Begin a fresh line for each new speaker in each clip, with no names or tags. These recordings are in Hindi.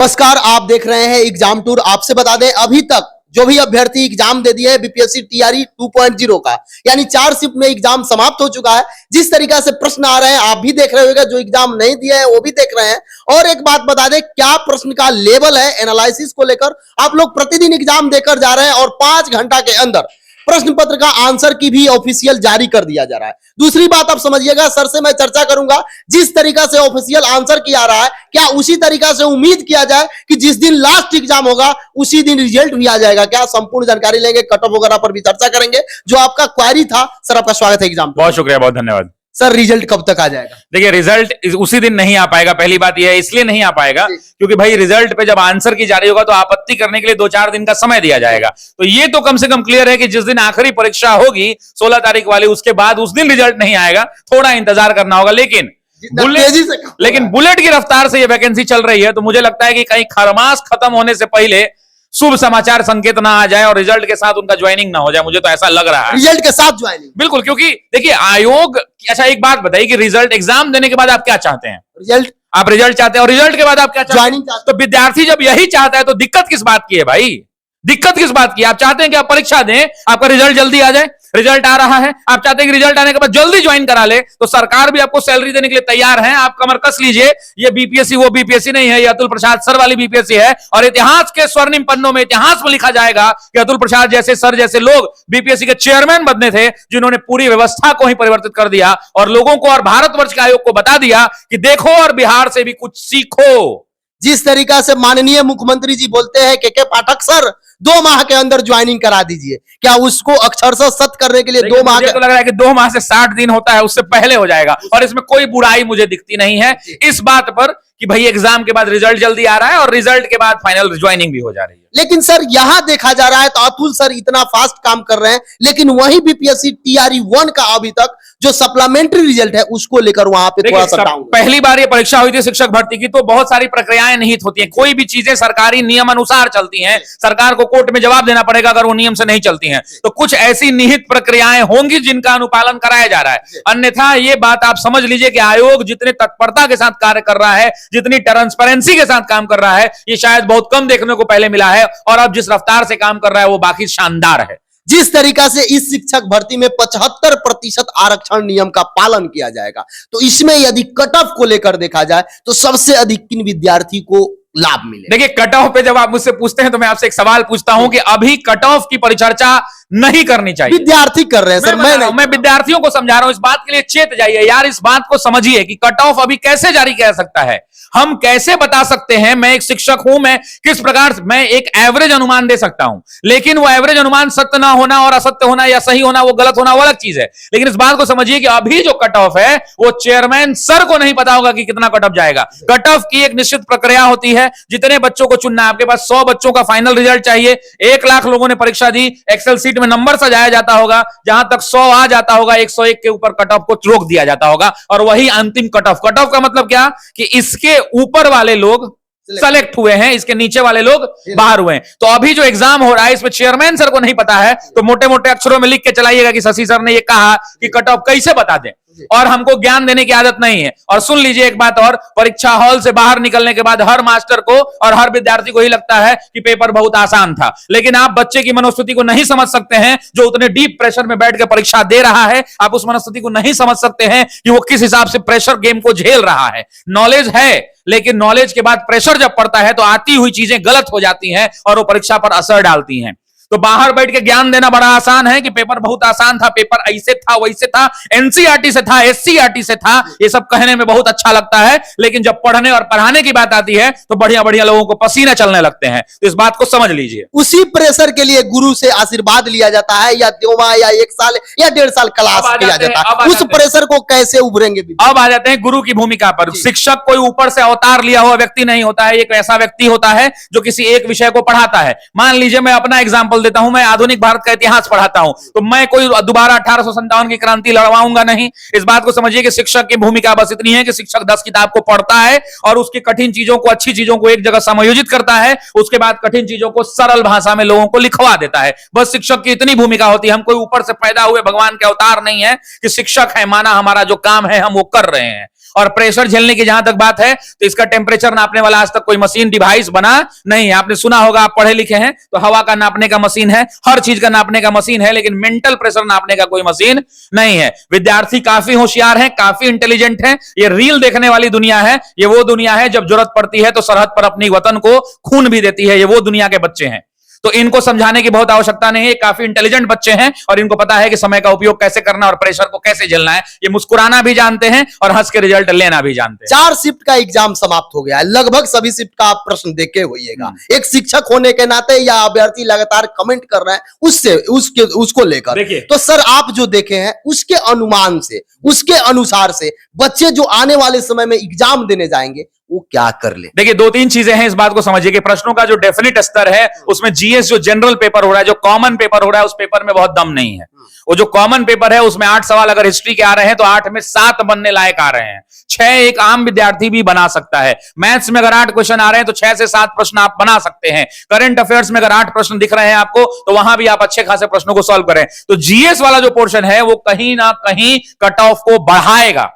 नमस्कार, आप देख रहे हैं एग्जाम टूर। आपसे बता दें, अभी तक जो भी अभ्यर्थी एग्जाम दे दिए है बीपीएससी टीआरई 2.0 का, यानी 4 शिफ्ट में एग्जाम समाप्त हो चुका है। जिस तरीका से प्रश्न आ रहे हैं आप भी देख रहे होंगे, जो एग्जाम नहीं दिए हैं वो भी देख रहे हैं। और एक बात बता दें, क्या प्रश्न का लेवल है एनालिसिस को लेकर। आप लोग प्रतिदिन एग्जाम देकर जा रहे हैं और 5 घंटा के अंदर प्रश्न पत्र का आंसर की भी ऑफिशियल जारी कर दिया जा रहा है। दूसरी बात आप समझिएगा, सर से मैं चर्चा करूंगा, जिस तरीका से ऑफिशियल आंसर किया रहा है, क्या उसी तरीका से उम्मीद किया जाए कि जिस दिन लास्ट एग्जाम होगा उसी दिन रिजल्ट भी आ जाएगा क्या? संपूर्ण जानकारी लेंगे, कट ऑफ वगैरह पर भी चर्चा करेंगे। जो आपका क्वेरी था सर, आपका स्वागत है एग्जाम।
बहुत शुक्रिया, बहुत धन्यवाद।
सर, रिजल्ट कब तक आ जाएगा?
देखिए, रिजल्ट उसी दिन नहीं आ पाएगा। पहली बात यह है, इसलिए नहीं आ पाएगा क्योंकि भाई रिजल्ट पे जब आंसर की जारी होगा तो आपत्ति करने के लिए 2-4 दिन का समय दिया जाएगा। तो ये तो कम से कम क्लियर है कि जिस दिन आखिरी परीक्षा होगी 16 तारीख वाली, उसके बाद उस दिन रिजल्ट नहीं आएगा। थोड़ा इंतजार करना होगा। लेकिन बुलेट की रफ्तार से ये वैकेंसी चल रही है, तो मुझे लगता है कि कहीं खरमास खत्म होने से पहले शुभ समाचार संकेत ना आ जाए और रिजल्ट के साथ उनका ज्वाइनिंग ना हो जाए। मुझे तो ऐसा लग रहा है
रिजल्ट के साथ ज्वाइनिंग।
बिल्कुल, क्योंकि देखिए आयोग, अच्छा एक बात बताइए कि रिजल्ट एग्जाम देने के बाद आप क्या चाहते हैं? आप रिजल्ट चाहते हैं और रिजल्ट के बाद आप क्या चाहते हैं? तो विद्यार्थी जब यही चाहता है तो दिक्कत किस बात की है भाई? दिक्कत किस बात की? आप चाहते हैं कि आप परीक्षा दें, आपका रिजल्ट जल्दी आ जाए। रिजल्ट आ रहा है, आप चाहते हैं कि रिजल्ट आने के बाद जल्दी ज्वाइन करा ले, तो सरकार भी आपको सैलरी देने के लिए तैयार है। आप कमर कस लीजिए। ये बीपीएससी वो बीपीएससी नहीं है, ये अतुल प्रसाद सर वाली बीपीएससी है। और इतिहास के स्वर्णिम पन्नों में इतिहास में लिखा जाएगा कि अतुल प्रसाद जैसे सर जैसे लोग बीपीएससी के चेयरमैन बनने थे, जिन्होंने पूरी व्यवस्था को ही परिवर्तित कर दिया और लोगों को और भारतवर्ष के आयोग को बता दिया कि देखो और बिहार से भी कुछ सीखो।
जिस तरीका से माननीय मुख्यमंत्री जी बोलते हैं के पाठक सर 2 माह के अंदर ज्वाइनिंग करा दीजिए, क्या उसको अक्षरशः सत्य करने के लिए 2 माह?
तो लग रहा है कि 2 माह से 60 दिन होता है, उससे पहले हो जाएगा। और इसमें कोई बुराई मुझे दिखती नहीं है इस बात पर कि भाई एग्जाम के बाद रिजल्ट जल्दी आ रहा है और रिजल्ट के बाद फाइनल ज्वाइनिंग भी हो जा रही है।
लेकिन सर यहां देखा जा रहा है तो अतुल सर इतना फास्ट काम कर रहे हैं, लेकिन वही बीपीएससी टीआरई 1 का अभी तक जो सप्लीमेंट्री रिजल्ट है उसको लेकर वहां पे थोड़ा सा डाउन।
पहली बार ये परीक्षा हुई थी शिक्षक भर्ती की, तो बहुत सारी प्रक्रियाएं निहित होती हैं। कोई भी चीजें सरकारी नियम अनुसार चलती हैं। सरकार को कोर्ट में जवाब देना पड़ेगा अगर वो नियम से नहीं चलती हैं। तो कुछ ऐसी निहित प्रक्रियाएं होंगी जिनका अनुपालन कराया जा रहा है। अन्यथा ये बात आप समझ लीजिए कि आयोग जितने तत्परता के साथ कार्य कर रहा है, जितनी ट्रांसपेरेंसी के साथ काम कर रहा है, ये शायद बहुत कम देखने को पहले मिला है। और अब जिस रफ्तार से काम कर रहा है वो बाकी शानदार है।
जिस तरीका से इस शिक्षक भर्ती में 75% आरक्षण नियम का पालन किया जाएगा, तो इसमें यदि कट ऑफ को लेकर देखा जाए तो सबसे अधिक किन विद्यार्थी को लाभ मिले?
देखिए, कट ऑफ पे जब आप मुझसे पूछते हैं तो मैं आपसे एक सवाल पूछता हूं कि अभी कट ऑफ की परिचर्चा नहीं करनी चाहिए।
विद्यार्थी कर रहे हैं सर।
मैं विद्यार्थियों को समझा रहा हूं, इस बात के लिए चेत जाइए यार। इस बात को समझिए कि कट ऑफ अभी कैसे जारी किया जा सकता है। हम कैसे बता सकते हैं? मैं एक शिक्षक हूं, मैं किस प्रकार मैं एक एवरेज अनुमान दे सकता हूं, लेकिन वो एवरेज अनुमान सत्य ना होना और असत्य होना या सही होना, वो गलत होना, वो अलग चीज है। लेकिन इस बात को समझिए कि अभी जो कट ऑफ है वो चेयरमैन सर को नहीं पता होगा कि कितना कट ऑफ जाएगा। कट ऑफ की एक निश्चित प्रक्रिया होती है। जितने बच्चों को चुनना है, आपके पास 100 बच्चों का फाइनल रिजल्ट चाहिए। 1 लाख लोगों ने परीक्षा दी, एक्सेल सीट में नंबर सजाया जाता होगा। जहां तक 100 आ जाता होगा, 101 के ऊपर कट ऑफ को रोक दिया जाता होगा और वही अंतिम कट ऑफ। कट ऑफ का मतलब क्या कि इसके ऊपर वाले लोग सेलेक्ट हुए हैं, इसके नीचे वाले लोग बाहर हुए हैं। तो अभी जो एग्जाम हो रहा है इसमें चेयरमैन सर को नहीं पता है, तो मोटे मोटे अक्षरों में लिख के चलाइएगा कि शशि सर ने ये कहा कि कट ऑफ कैसे बता दें। और हमको ज्ञान देने की आदत नहीं है। और सुन लीजिए एक बात और, परीक्षा हॉल से बाहर निकलने के बाद हर मास्टर को और हर विद्यार्थी को ही लगता है कि पेपर बहुत आसान था, लेकिन आप बच्चे की मनोस्थिति को नहीं समझ सकते हैं जो उतने डीप प्रेशर में बैठ के परीक्षा दे रहा है। आप उस मनोस्थिति को नहीं समझ सकते हैं कि वो किस हिसाब से प्रेशर गेम को झेल रहा है। नॉलेज है, लेकिन नॉलेज के बाद प्रेशर जब पड़ता है तो आती हुई चीजें गलत हो जाती हैं और वो परीक्षा पर असर डालती हैं। तो बाहर बैठ के ज्ञान देना बड़ा आसान है कि पेपर बहुत आसान था, पेपर ऐसे था वैसे था, एनसीईआरटी से था, एससीईआरटी से था, ये सब कहने में बहुत अच्छा लगता है। लेकिन जब पढ़ने और पढ़ाने की बात आती है तो बढ़िया बढ़िया लोगों को पसीने चलने लगते हैं। तो इस बात को समझ लीजिए।
उसी प्रेशर के लिए गुरु से आशीर्वाद लिया जाता है, या 2 माह या 1 साल या 1.5 साल क्लास किया जाता है। उस प्रेशर को कैसे उभरेंगे?
अब आ जाते हैं गुरु की भूमिका पर। शिक्षक कोई ऊपर से अवतार लिया हुआ व्यक्ति नहीं होता है। एक ऐसा व्यक्ति होता है जो किसी एक विषय को पढ़ाता है। मान लीजिए मैं अपना एग्जाम्पल देता हूं, मैं आधुनिक भारत का इतिहास पढ़ाता हूं, तो मैं कोई दोबारा 1857 की क्रांति लड़वाऊंगा नहीं। इस बात को समझिए कि शिक्षक की भूमिका बस इतनी है कि शिक्षक 10 किताब को पढ़ता है और उसकी कठिन चीजों को, अच्छी चीजों को एक जगह समायोजित करता है, उसके बाद कठिन चीजों को सरल भाषा में लोगों को लिखवा देता है। बस शिक्षक की इतनी भूमिका होती है। हम कोई ऊपर से पैदा हुए भगवान के अवतार नहीं है कि शिक्षक है, माना हमारा जो काम है हम वो कर रहे हैं। और प्रेशर झेलने की जहां तक बात है तो इसका टेम्परेचर नापने वाला आज तक कोई मशीन डिवाइस बना नहीं है। आपने सुना होगा, आप पढ़े लिखे हैं, तो हवा का नापने का मशीन है, हर चीज का नापने का मशीन है, लेकिन मेंटल प्रेशर नापने का कोई मशीन नहीं है। विद्यार्थी काफी होशियार हैं, काफी इंटेलिजेंट हैं। ये रील देखने वाली दुनिया है, ये वो दुनिया है जब जरूरत पड़ती है तो सरहद पर अपनी वतन को खून भी देती है। ये वो दुनिया के बच्चे हैं, तो इनको समझाने की बहुत आवश्यकता नहीं है। काफी इंटेलिजेंट बच्चे हैं और इनको पता है कि समय का उपयोग कैसे करना और प्रेशर को कैसे झेलना है। ये मुस्कुराना भी जानते हैं और हंस के रिजल्ट लेना भी जानते हैं।
4 शिफ्ट का एग्जाम समाप्त हो गया है, लगभग सभी शिफ्ट का आप प्रश्न देखे होइएगा। एक शिक्षक होने के नाते या अभ्यर्थी लगातार कमेंट कर रहा है उसको लेकर,
देखिए,
तो सर आप जो देखे हैं उसके अनुमान से, उसके अनुसार से बच्चे जो आने वाले समय में एग्जाम देने जाएंगे वो क्या कर ले।
देखिए, 2-3 चीजें हैं, इस बात को समझिए कि प्रश्नों का जो डेफिनेट स्तर है उसमें जीएस जो जनरल पेपर हो रहा है, जो कॉमन पेपर हो रहा है, उस पेपर में बहुत दम नहीं है। वो जो कॉमन पेपर है उसमें 8 सवाल अगर हिस्ट्री के आ रहे हैं तो 8 में 7 बनने लायक आ रहे हैं। 6 एक आम विद्यार्थी भी बना सकता है। मैथ्स में अगर 8 क्वेश्चन आ रहे हैं तो 6 से 7 प्रश्न आप बना सकते हैं। करंट अफेयर्स में अगर 8 प्रश्न दिख रहे हैं आपको तो वहां भी आप अच्छे खासे प्रश्नों को सॉल्व करें। तो जीएस वाला जो पोर्शन है वो कहीं ना कहीं कट ऑफ को बढ़ाएगा,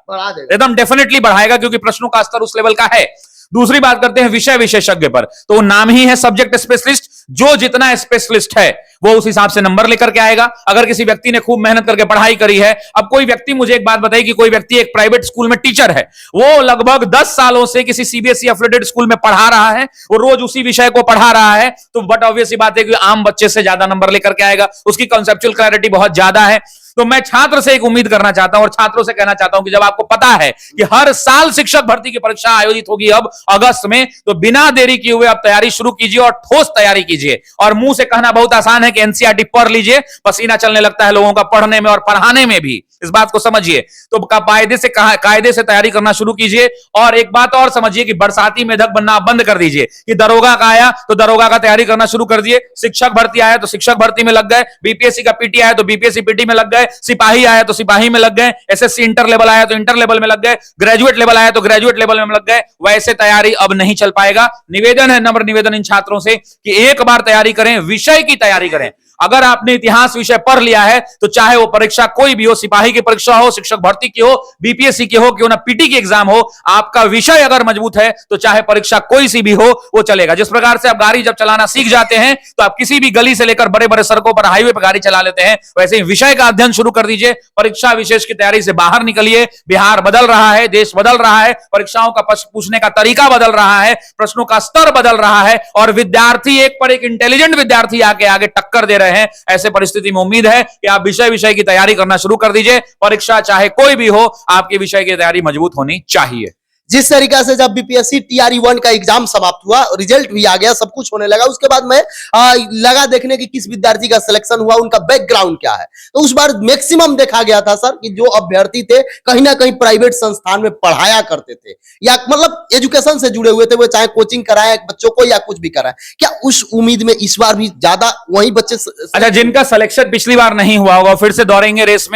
एकदम डेफिनेटली बढ़ाएगा, क्योंकि प्रश्नों का स्तर उस लेवल का है। दूसरी बात करते हैं विषय विशेषज्ञ पर, तो नाम ही है सब्जेक्ट स्पेशलिस्ट। जो जितना स्पेशलिस्ट है वो उस हिसाब से नंबर लेकर के आएगा। अगर किसी व्यक्ति ने खूब मेहनत करके पढ़ाई करी है, अब कोई व्यक्ति, मुझे एक बात बताइए कि कोई व्यक्ति एक प्राइवेट स्कूल में टीचर है, वो लगभग 10 सालों से किसी सीबीएसई एफिलिएटेड स्कूल में पढ़ा रहा है, वो रोज उसी विषय को पढ़ा रहा है, तो बट ऑब्वियस सी बात है कि आम बच्चे से ज्यादा नंबर लेकर के आएगा, उसकी कंसेप्चुअल क्लैरिटी बहुत ज्यादा है। तो मैं छात्र से एक उम्मीद करना चाहता हूं और छात्रों से कहना चाहता हूं कि जब आपको पता है कि हर साल शिक्षक भर्ती की परीक्षा आयोजित होगी अब अगस्त में, तो बिना देरी किए हुए आप तैयारी शुरू कीजिए और ठोस तैयारी कीजिए। और मुंह से कहना बहुत आसान है कि एनसीईआरटी पढ़ लीजिए, पसीना चलने लगता है लोगों का पढ़ने में और पढ़ाने में भी, इस बात को समझिए। तो कायदे से तैयारी करना शुरू कीजिए। और एक बात और समझिए कि बरसाती मेढक बनना बंद कर दीजिए कि दरोगा का आया तो दरोगा का तैयारी करना शुरू कर दिए, शिक्षक भर्ती आया तो शिक्षक भर्ती में लग गए, बीपीएससी का पीटी आया तो बीपीएससी पीटी में लग गए, सिपाही आया तो सिपाही में लग गए, एसएससी इंटर लेवल आया तो इंटर लेवल में लग गए, ग्रेजुएट लेवल आया तो ग्रेजुएट लेवल में लग गए। वैसे तैयारी अब नहीं चल पाएगा। निवेदन है, नम्र निवेदन इन छात्रों से कि एक बार तैयारी करें, विषय की तैयारी करें। अगर आपने इतिहास विषय पढ़ लिया है तो चाहे वो परीक्षा कोई भी हो, सिपाही की परीक्षा हो, शिक्षक भर्ती की हो, बीपीएससी की हो, क्यों ना पीटी की एग्जाम हो, आपका विषय अगर मजबूत है तो चाहे परीक्षा कोई सी भी हो वो चलेगा। जिस प्रकार से आप गाड़ी जब चलाना सीख जाते हैं तो आप किसी भी गली से लेकर बड़े बड़े सड़कों पर, हाईवे पर गाड़ी चला लेते हैं, वैसे ही विषय का अध्ययन शुरू कर दीजिए। परीक्षा विशेष की तैयारी से बाहर निकलिए। बिहार बदल रहा है, देश बदल रहा है, परीक्षाओं का पूछने का तरीका बदल रहा है, प्रश्नों का स्तर बदल रहा है और विद्यार्थी एक पर एक इंटेलिजेंट विद्यार्थी आगे टक्कर दे रहे हैं। ऐसे परिस्थिति में उम्मीद है कि आप विषय की तैयारी करना शुरू कर दीजिए। परीक्षा चाहे कोई भी हो, आपके विषय की तैयारी मजबूत होनी चाहिए।
जिस तरीका से जब बीपीएससी टीआरई 1 का एग्जाम समाप्त हुआ, रिजल्ट भी आ गया, सब कुछ होने लगा, उसके बाद में लगा देखने की किस विद्यार्थी का सिलेक्शन हुआ, उनका बैकग्राउंड क्या है। तो उस बार मैक्सिमम देखा गया था सर कि जो अभ्यर्थी थे कहीं ना कहीं प्राइवेट संस्थान में पढ़ाया करते थे या मतलब एजुकेशन से जुड़े हुए थे, वो चाहे कोचिंग कराए बच्चों को या कुछ भी कराए। क्या उस उम्मीद में इस बार भी ज्यादा वही बच्चे?
अच्छा, जिनका सिलेक्शन पिछली बार नहीं हुआ होगा फिर से दौड़ेंगे रेस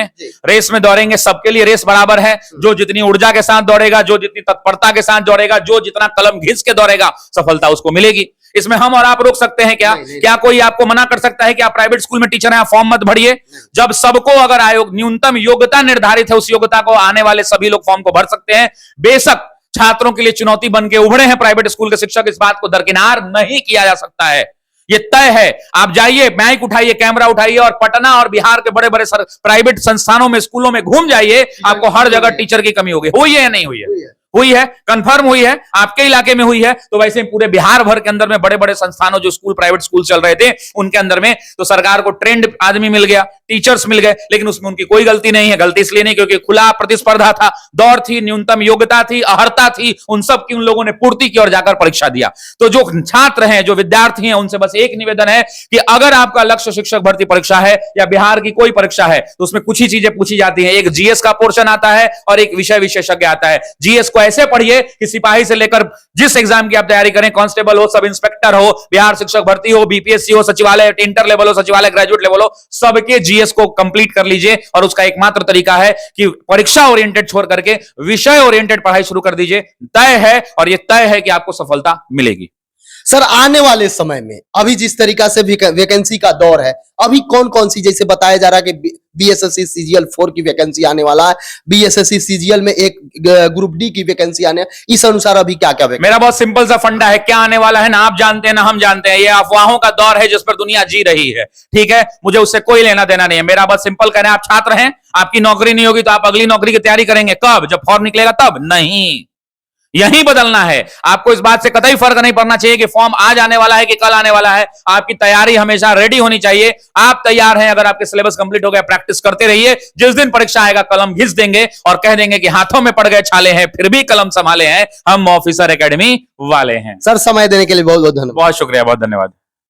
में दौड़ेंगे। सबके लिए रेस बराबर है। जो जितनी ऊर्जा के साथ दौड़ेगा, जो जितनी तत्परता के साथ दौड़ेगा, जो जितना कलम घिस के दौड़ेगा, सफलता उसको मिलेगी। इसमें हम और आप रोक सकते हैं क्या? क्या कोई आपको मना कर सकता है कि आप प्राइवेट स्कूल में टीचर हैं, आप फॉर्म मत भरिए? जब सबको अगर आयोग न्यूनतम योग्यता निर्धारित है, उस योग्यता को आने वाले सभी लोग फॉर्म को भर सकते हैं। बेशक छात्रों के लिए चुनौती बन के उभरे हैं प्राइवेट स्कूल के शिक्षक, इस बात को दरकिनार नहीं किया जा सकता है। ये तय है। आप जाइए, माइक उठाइए, कैमरा उठाइए और पटना और बिहार के बड़े बड़े प्राइवेट संस्थानों में, स्कूलों में घूम जाइए, आपको हर जगह टीचर की कमी होगी। हुई है या नहीं हुई है? हुई है, कंफर्म हुई है। आपके इलाके में हुई है तो वैसे पूरे बिहार भर के अंदर में बड़े बड़े संस्थानों, जो स्कूल प्राइवेट स्कूल चल रहे थे उनके अंदर में, तो सरकार को ट्रेंड आदमी मिल गया, टीचर्स मिल गए, लेकिन उसमें उनकी कोई गलती नहीं है। गलती इसलिए नहीं क्योंकि खुला प्रतिस्पर्धा था, दौड़ थी, न्यूनतम योग्यता थी, अर्हता थी, उन सब की उन लोगों ने पूर्ति की और जाकर परीक्षा दिया। तो जो छात्र हैं, जो विद्यार्थी हैं, उनसे बस एक निवेदन है कि अगर आपका लक्ष्य शिक्षक भर्ती परीक्षा है या बिहार की कोई परीक्षा है तो उसमें कुछ ही चीजें पूछी जाती है। एक जीएस का पोर्शन आता है और एक विषय विशेषज्ञ आता है। जीएस को ऐसे पढ़िए कि सिपाही से लेकर जिस एग्जाम की आप तैयारी करें, कांस्टेबल हो, सब इंस्पेक्टर हो, बिहार शिक्षक भर्ती हो, बीपीएससी हो, सचिवालय इंटर लेवल हो, सचिवालय ग्रेजुएट लेवल हो, सबके जीएस को कंप्लीट कर लीजिए। और उसका एकमात्र तरीका है कि परीक्षा ओरिएंटेड छोड़ करके विषय ओरिएंटेड पढ़ाई शुरू कर दीजिए। तय है, और यह तय है कि आपको सफलता मिलेगी।
सर आने वाले समय में अभी जिस तरीका से वैकेंसी का दौर है, अभी कौन कौन सी, जैसे बताया जा रहा है कि बीएसएससी सीजीएल 4 की वैकेंसी आने वाला है, बीएसएससी सीजीएल में एक ग्रुप डी की वैकेंसी आने, इस अनुसार अभी क्या क्या
मेरा बहुत सिंपल सा फंडा है, क्या आने वाला है ना आप जानते हैं ना हम जानते हैं, ये अफवाहों का दौर है जिस पर दुनिया जी रही है, ठीक है, मुझे उससे कोई लेना देना नहीं है। मेरा बहुत सिंपल कहना है, आप छात्र हैं, आपकी नौकरी नहीं होगी तो आप अगली नौकरी की तैयारी करेंगे कब? जब फॉर्म निकलेगा तब नहीं, यही बदलना है आपको। इस बात से कतई फर्क नहीं पड़ना चाहिए कि फॉर्म आज आने वाला है कि कल आने वाला है, आपकी तैयारी हमेशा रेडी होनी चाहिए। आप तैयार हैं, अगर आपके सिलेबस कंप्लीट हो गया, प्रैक्टिस करते रहिए, जिस दिन परीक्षा आएगा कलम घिस देंगे और कह देंगे कि हाथों में पड़ गए छाले हैं फिर भी कलम संभाले हैं, हम ऑफिसर एकेडमी वाले हैं।
सर समय देने के लिए बहुत बहुत धन्यवाद।
बहुत शुक्रिया, बहुत धन्यवाद।